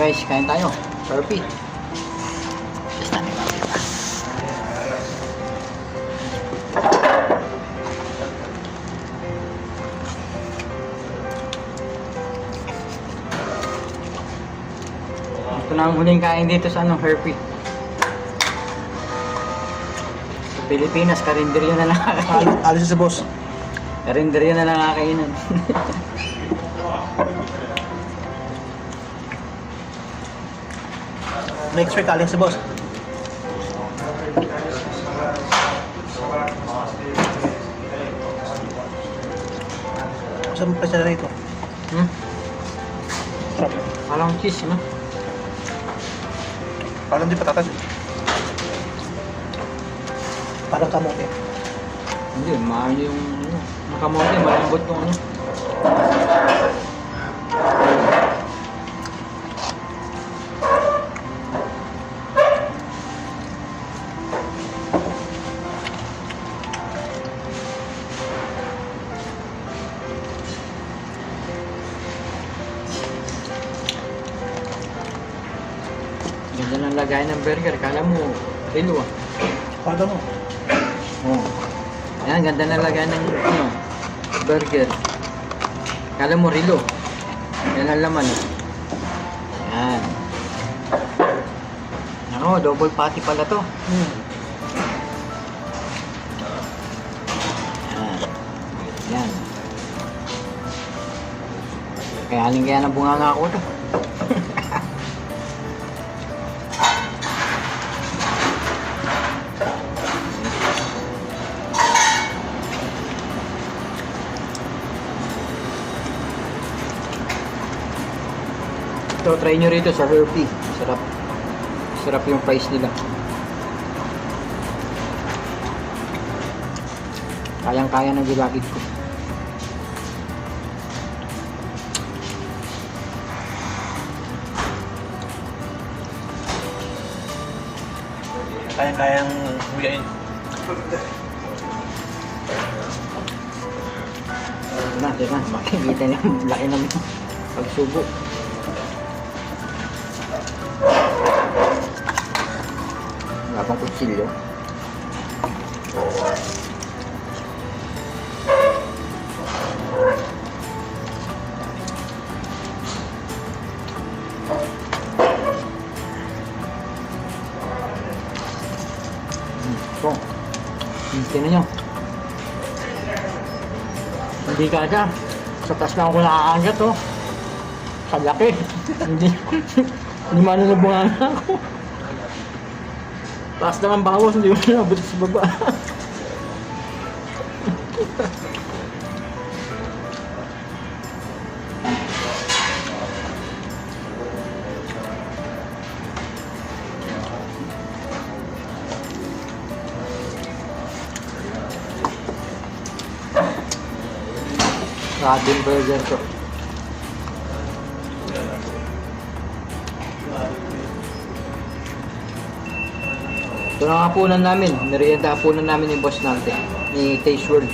Guys, kain tayo. Slurpee. Yes, natin makita. Ito na ang huling kain dito sa Slurpee. Sa Pilipinas, karinderya na nakakainan. Alis sa boss. Karinderya na nakakainan. Next week, alis sa boss. Saan mo pa siya rito? Walang cheese, no? Parang di patatas. Parang kamote. Hindi, mahal yung nakamote, malambot yung ano. Ganda ng lagay ng burger, kala mo kilo ah. Paano mo? Oh. Yan, ganda ng lagay ng ano, burger. Kala mo rilo. Yan ang laman. Yan. Ano, double patty pala to. Yan. Yan. Kaya haling kaya na bunganga ako to. So, try nyo rito sa Slurpee. Sarap. Sarap yung price nila. Kayang-kaya ng gilagid ko. Kayang-kayang huyain. Diba? Makikita niyo yung laki ng pagsubo. Wala pang kutsilyo. Ito. Tingnan nyo. Hindi kada. Sa taas lang ako nakakagat, oh. Sa laki. Hindi. Hindi manunubungan ako. Taas lang ang bawas, hindi mo nabot sa baba. Sa ating burger to. Ito na hapunan namin. Merienda hapunan namin ni boss natin. Ni Taste World.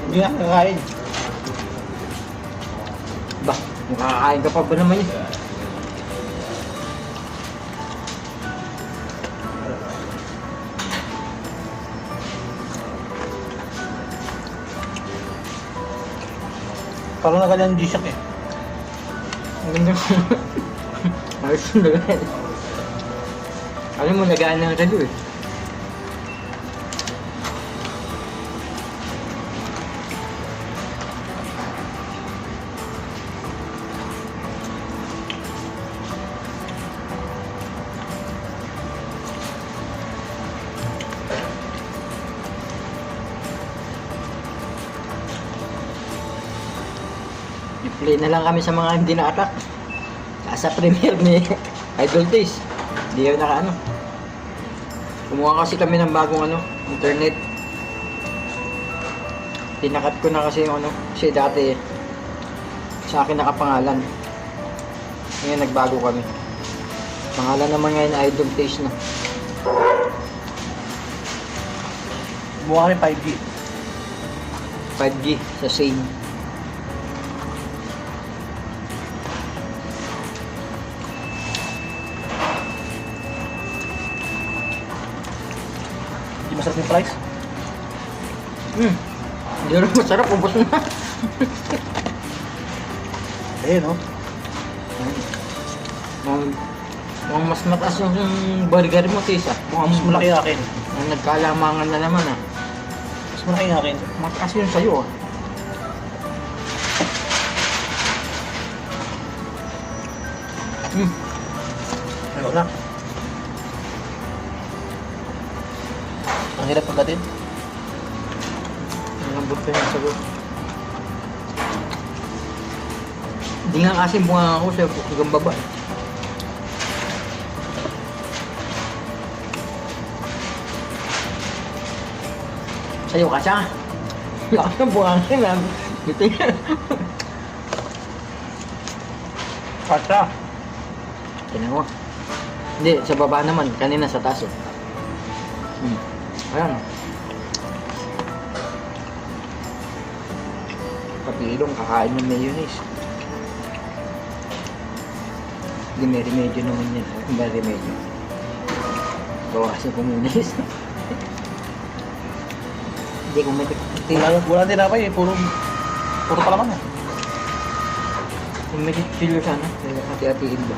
Hindi na kakain. Ba, makakain ka pa ba naman yun? Parang nagalan ng G-Shock eh. Ang ganda ko. Ayos yung lagay. Alam mo, nagaan ng relo eh. Play na lang kami sa mga hindi na-attack. Sa premiere ni Idol Taste. Hindi kami naka ano. Kumuha kasi kami ng bagong ano, internet. Tinakat ko na kasi yung ano, kasi dati sa akin nakapangalan. Ngayon nagbago kami. Pangalan naman ngayon Idol Taste na. Buha kami 5G. 5G sa same. Hindi masarap yung price. Hindi rin masarap, ubos na. Ayun, no? Mukhang mas mataas yung burger mo, Tisa. Mukhang mas malaki yung akin. Nagkalamangan na naman ah. Mas malaki yung akin. Mataas yun sa'yo ah. Ayun na. Ang hirap pagdating. Malambot pa yung sagot. Hindi nga kasi bunga ako sa hanggang baba. Sa'yo ka siya. Lakas ng bunga ka na. Ito yan. Kasa. Tinan mo. Hindi, sa baba naman. Kanina sa taas oh. Ayan. Kapilong kakain ng mayonnaise. Hindi may remedyo naman yan. Hindi may remedyo. Bawasan ko mayonnaise. Hindi ko may Wala tinapay eh. Puro palaman eh. kung may chiller sana. Hati-hatiin ba?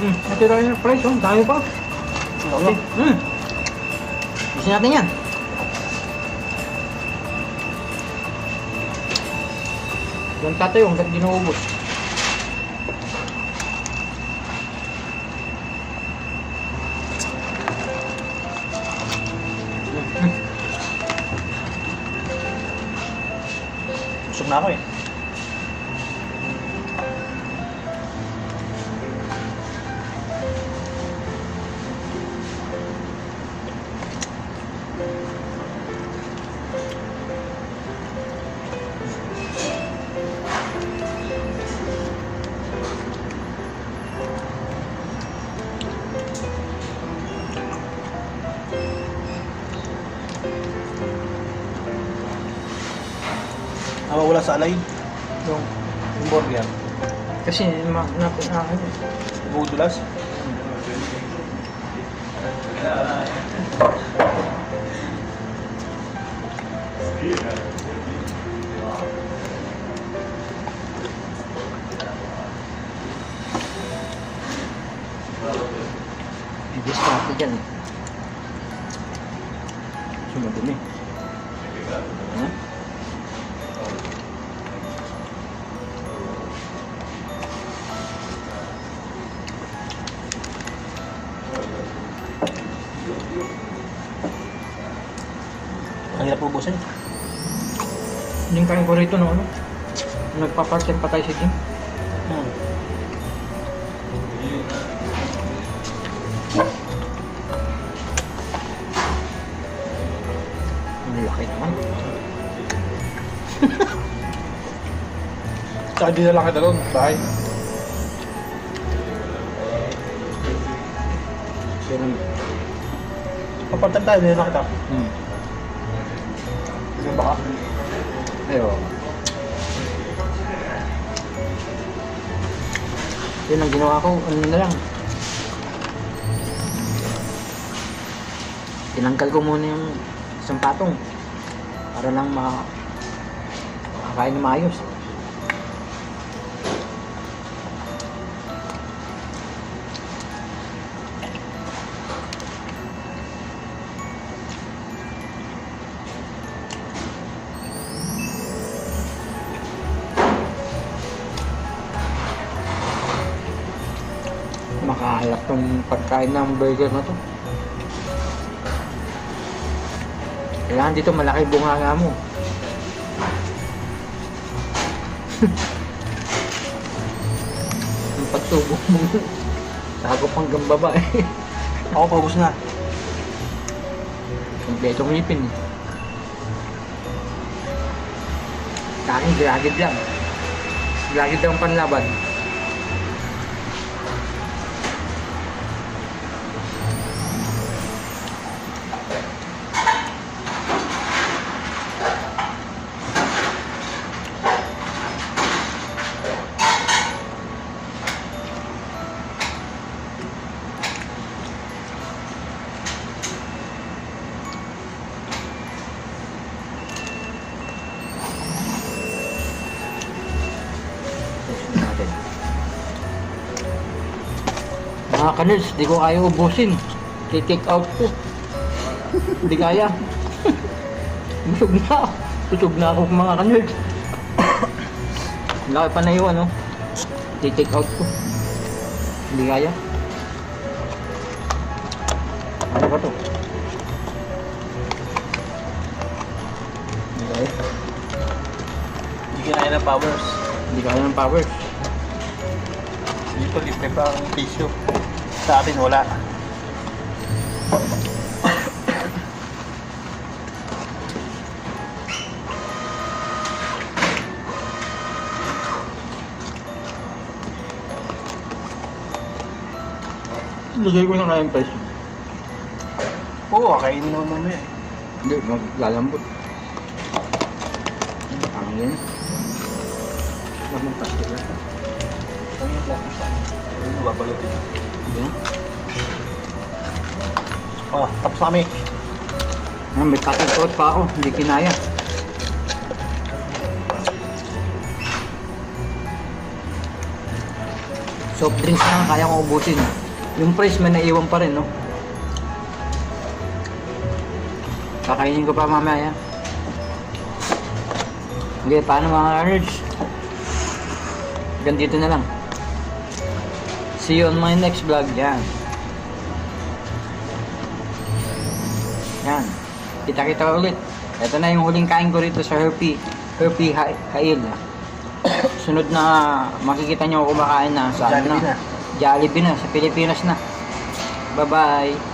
Natira yung price, oh. Dami pa. Okay. Gusto natin yan. Yung tatay, yung di naubos. Busog na ako eh. Nawawala sa alay. Yung burger. Kasi, ano eh. Budulas. May diskarte dyan eh. Sumadumi. Ha? Ang hirap ubusin. Yung kain ko rito no, ano? Nagpa-parcel pa tayo sa gym. Ang laki naman. Tsaka di na lang kita doon. Bahay. Pero, Papartan tayo, di na lang kita. Yung baka. ayo. Yun ang ginawa ko, ano na lang. Tinanggal ko muna yung isang patong para lang makakain na maayos. Makahalap tong pagkain ng burger na to. Kailangan dito malaki bunganga mo. Yung pagtubok mo, sagop hanggang baba eh. Ako, paubos na. Kompleto ngipin eh. Sa akin, gragid lang. Gragid lang panlaban. Natin. Mga kanils, di ko kaya ubusin. I-take out ko. Hindi kaya. Busog na ako. Busog na ako mga kanils. Laki pa na iwan, no? I-take out ko. Hindi kaya. Ano ba to? Hindi kaya. Hindi kinaya ng powers. Hindi kaya ng power. Dito, libre pa ang tissue. Sa atin, wala. Lagay ko na kaya yung price. Oo, kainin naman mamaya eh. Hindi, maglalambot. Ang yan. Lamang plastic lang. Ano yung plastic sa akin? Ano yung babalot eh? Hindi na. Oh, tapos na kami. Ah, may cutting coat pa ako. Hindi kinaya. Soft drinks na kaya kong ubusin. Yung price may naiwan pa rin, no? Kakainin ko pa mamaya. Okay, paano mga nerds? Hanggang dito na lang. See you on my next vlog. Yan. Yan. Kita-kita ulit. Ito na yung huling kain ko rito sa Herpy Hail. Sunod na makikita nyo ako kumakain na sa Jollibee na. Jollibee na, sa Pilipinas na. Bye-bye.